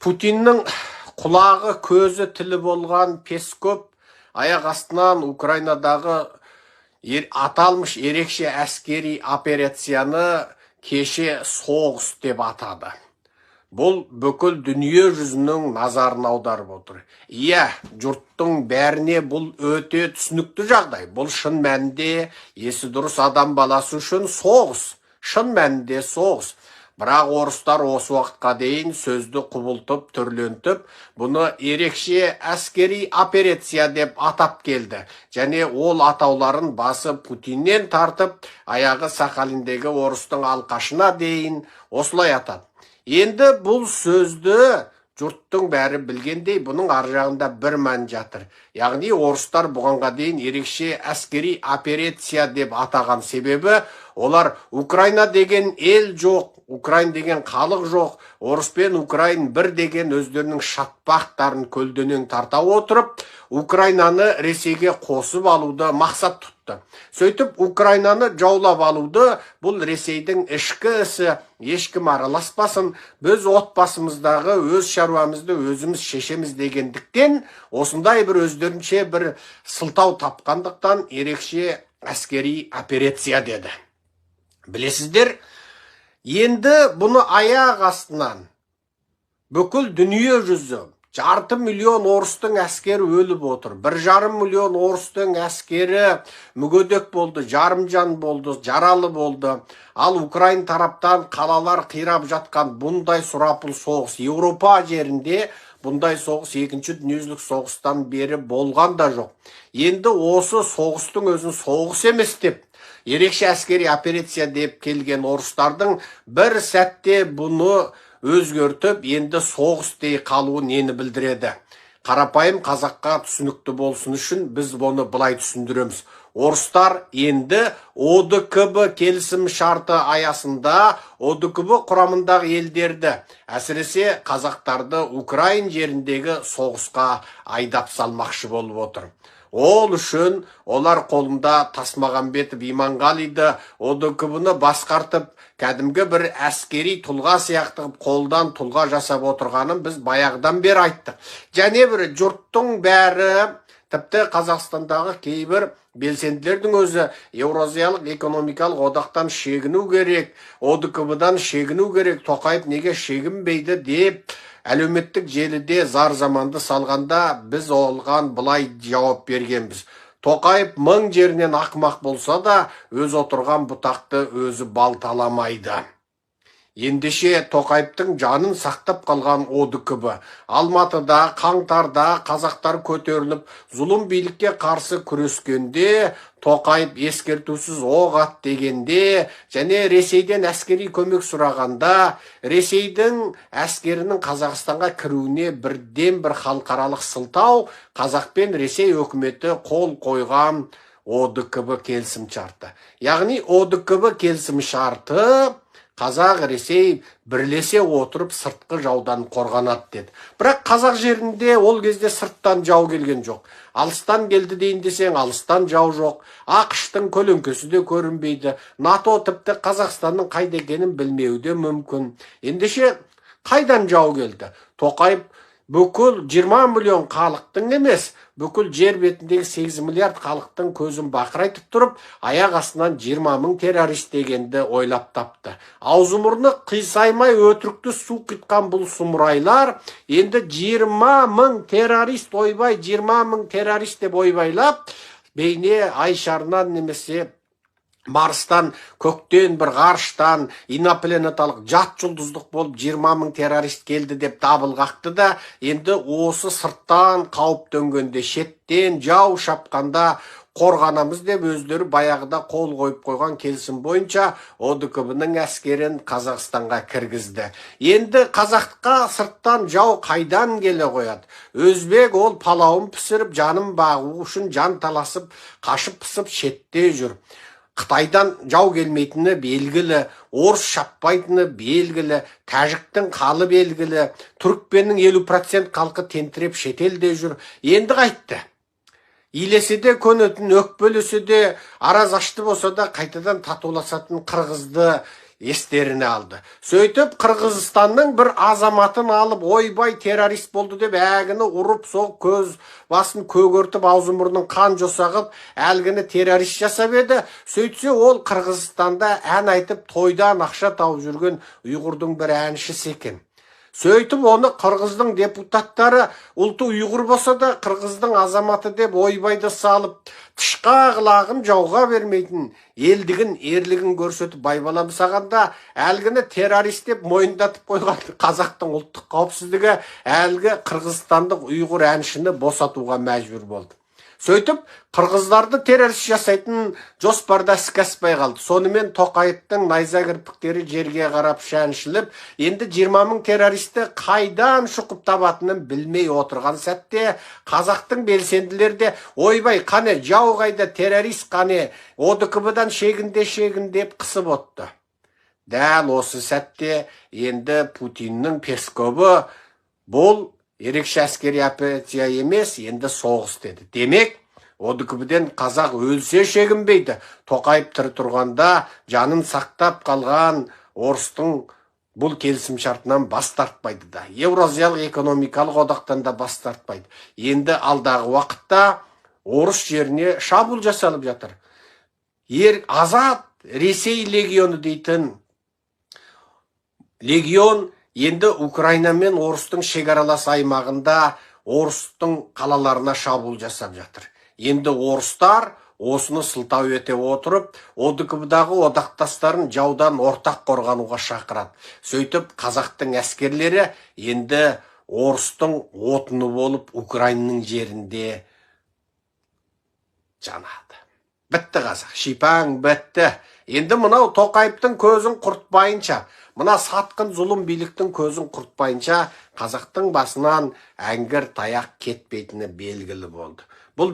Путиннің құлағы, көзі, тілі болған Песков аяқ астынан Украинадағы аталмыш ерекше әскери операцияны кеше соғыс деп атады. Бұл бүкіл дүние жүзінің назарын аударып отыр. Иә, жұрттың бәріне бұл өте түсінікті жағдай. Бұл шын мәнінде есі дұрыс адам баласы үшін соғыс. Шын мәнінде соғыс. Бірақ орыстар осы уақытқа дейін сөзді құбылтып, түрлентіп, бұны ерекше әскери операция деп атап келді. Және ол атауларын басы Путиннен тартып, аяғы Сахалиндегі орыстың алқашына дейін осылай атады. Енді бұл сөзді жұрттың бәрі білгендей, бұның ар жағында бір мән жатыр. Яғни орыстар бұғанға дейін ерекше әскери операция деп атаған себебі, олар Украина деген ел жоқ, Украин деген халық жоқ, орыс пен Украин бір деген өздерінің шатпақтарын көлденең тарта отырып, Украинаны Ресейге қосып алуды мақсат тұтты. Сөйтіп, Украинаны жаулап алуды бұл Ресейдің ішкі ісі, ешкім араласпасын, біз отбасымыздағы өз шаруамызды өзіміз шешеміз дегендіктен, осындай бір өздерінше бір сылтау тапқандықтан ерекше әскери операция деді. Білесіздер, енді бұны аяқ астынан бүкіл дүние жүзі, 2,5 миллион орыстың әскері өліп отыр. 1,5 миллион орыстың әскері мүгедек болды, жарымжан болды, жаралы болды. Ал Украин тараптан қалалар қирап жатқан бұндай сұрапыл соғыс Еуропа жерінде бұндай соғыс екінші дүниежүзілік соғыстан бері болған да жоқ. Енді осы соғыстың өзін соғыс емес деп, ерекше әскери операция деп келген орыстардың бір сәтте бұны өзгертіп, енді соғыс дей қалуы нені білдіреді? Қарапайым қазаққа түсінікті болсын үшін біз бұны былай түсіндіреміз. Орыстар енді ОДКБ келісім шарты аясында ОДКБ құрамындағы елдерді, әсіресе қазақтарды Украин жеріндегі соғысқа айдап салмақшы болып отыр. Ол үшін олар қолында Тасмағамбетов Иманғалиді ОДКБ-ны басқартып, кәдімгі бір әскери тұлға сияқты қолдан тұлға жасап отырғанын біз баяғыдан бері айттық. Және бір жұрттың бәрі, тіпті Қазақстандағы кейбір белсенділердің өзі Еуразиялық экономикалық одақтан шегіну керек, ОДКБ-дан шегіну керек, Тоқаев неге шегінбейді деп әлеуметтік желіде зар заманды салғанда біз олған былай жауап бергенбіз. Тоқаев 1000 жерінен ақымақ болса да, өз отырған бұтақты өзі балталамайды. Ендеше Тоқаевтың жанын сақтап қалған ОДКБ. Алматыда, қаңтарда қазақтар көтеріліп, зұлым билікке қарсы күрескенде, Тоқаев ескертусіз оқ ат дегенде, және Ресейден әскери көмек сұрағанда, Ресейдің әскерінің Қазақстанға кіруіне бірден бір халықаралық сылтау, Қазақ пен Ресей өкіметі қол қойған ОДКБ келісім шарты. Яғни ОДКБ келісім шарты Қазақ, Ресей бірлесе отырып сыртқы жаудан қорғанады деді. Бірақ қазақ жерінде ол кезде сырттан жау келген жоқ. Алыстан келді дейін десең, алыстан жау жоқ. ақш-тың көлеңкесі де көрінбейді. НАТО тіпті Қазақстанның қайда екенін білмеуі де мүмкін. Ендеше қайдан жау келді? Тоқаев бүкіл 20 миллион халықтың емес, бүкіл жер бетіндегі 8 миллиард халықтың көзін бақырайтып тұрып, аяқ астынан 20 мың террорист дегенді ойлап тапты. Аузы мұрны қисаймай өтірікті су қитқан бұл сұмырайлар енді 20 мың террорист ойбай, 20 мың террорист деп ойбайлап, бейне ай шарынан немесе Марстан, көктен бір ғарыштан, инопланеталық жат жұлдыздық болып 20 мың террорист келді деп дабыл қақты да, енді осы сырттан қауіп төнгенде, шеттен жау шапқанда қорғанамыз деп өздері баяғыда қол қойып қойған келісім бойынша ОДКБ-ның әскерін Қазақстанға кіргізді. Енді қазаққа сырттан жау қайдан келе қояды? Өзбек ол палауын пісіріп, жанын бағу үшін жан таласып, қашып пысып шетте жүр. Қытайдан жау келмейтіні белгілі, орыс шаппайтыны белгілі, тәжіктің қалы белгілі, түрікпеннің 50% халқы тентіреп шетелде жүр. Енді қайтты? Илесе де көнетін, өкпелесе де аразашты болса да қайтадан татуласатын қырғызды естеріне алды. Сөйтіп Қырғызстанның бір азаматын алып, ойбай террорист болды деп, әгіні ұрып соғып, көз басын көгертіп, аузы мұрнын қан жосағып, әлгіні террорист жасап еді. Сөйтсе ол Қырғызстанда ән айтып, тойдан ақша тауып жүрген ұйғырдың бір әншісі екен. Сөйтіп оны Қырғыздың депутаттары ұлты ұйғыр болса да Қырғыздың азаматы деп ойбайды салып, тышқа қылағын жауға бермейтін, елдігін, ерлігін көрсетіп байбалам сағанда, әлгіні террорист деп мойындатып қойған қазақтың ұлттық қауіпсіздігі әлгі қырғызстандық ұйғыр әншіні босатуға мәжбүр болды. Сөйтіп, қырғыздарды террорист жасайтын жоспарда іске аспай қалды. Сонымен Тоқаевтың найза кірпіктері жерге қарап шәншіліп, енді 20 мың террористі қайдан шұқып табатынын білмей отырған сәтте, қазақтың белсенділері де, ойбай, қане, жау қайда, террорист қане, ОДКБ-дан шегінде-шегіндеп қысып отты. Дәл осы сәтте енді Путиннің Песковы бұл ерекше әскери операция емес, енді соғыс деді. Демек, ОДКБ-ден қазақ өлсе шегінбейді. Тоқаев тірі тұрғанда жанын сақтап қалған орыстың бұл келісім шартынан бас тартпайды да. Еуразиялық экономикалық одақтан да бас тартпайды. Енді алдағы уақытта орыс жеріне шабуыл жасалып жатыр. Азат Ресей легионы дейтін легион енді Украина мен орыстың шекаралас аймағында орыстың қалаларына шабуыл жасап жатыр. Енді орыстар осыны сылтау ете отырып, ОДКБ-дағы одақтастарын жаудан ортақ қорғануға шақырады. Сөйтіп, қазақтың әскерлері енді орыстың отыны болып Украинаның жерінде жанады. Бітті қазақ, шипаң бітті. Енді мынау Тоқаевтың көзін құртпайынша, мына сатқын зұлым биліктің көзін құртпайынша, қазақтың басынан әңгір таяқ кетпейтіні белгілі болды. Бұл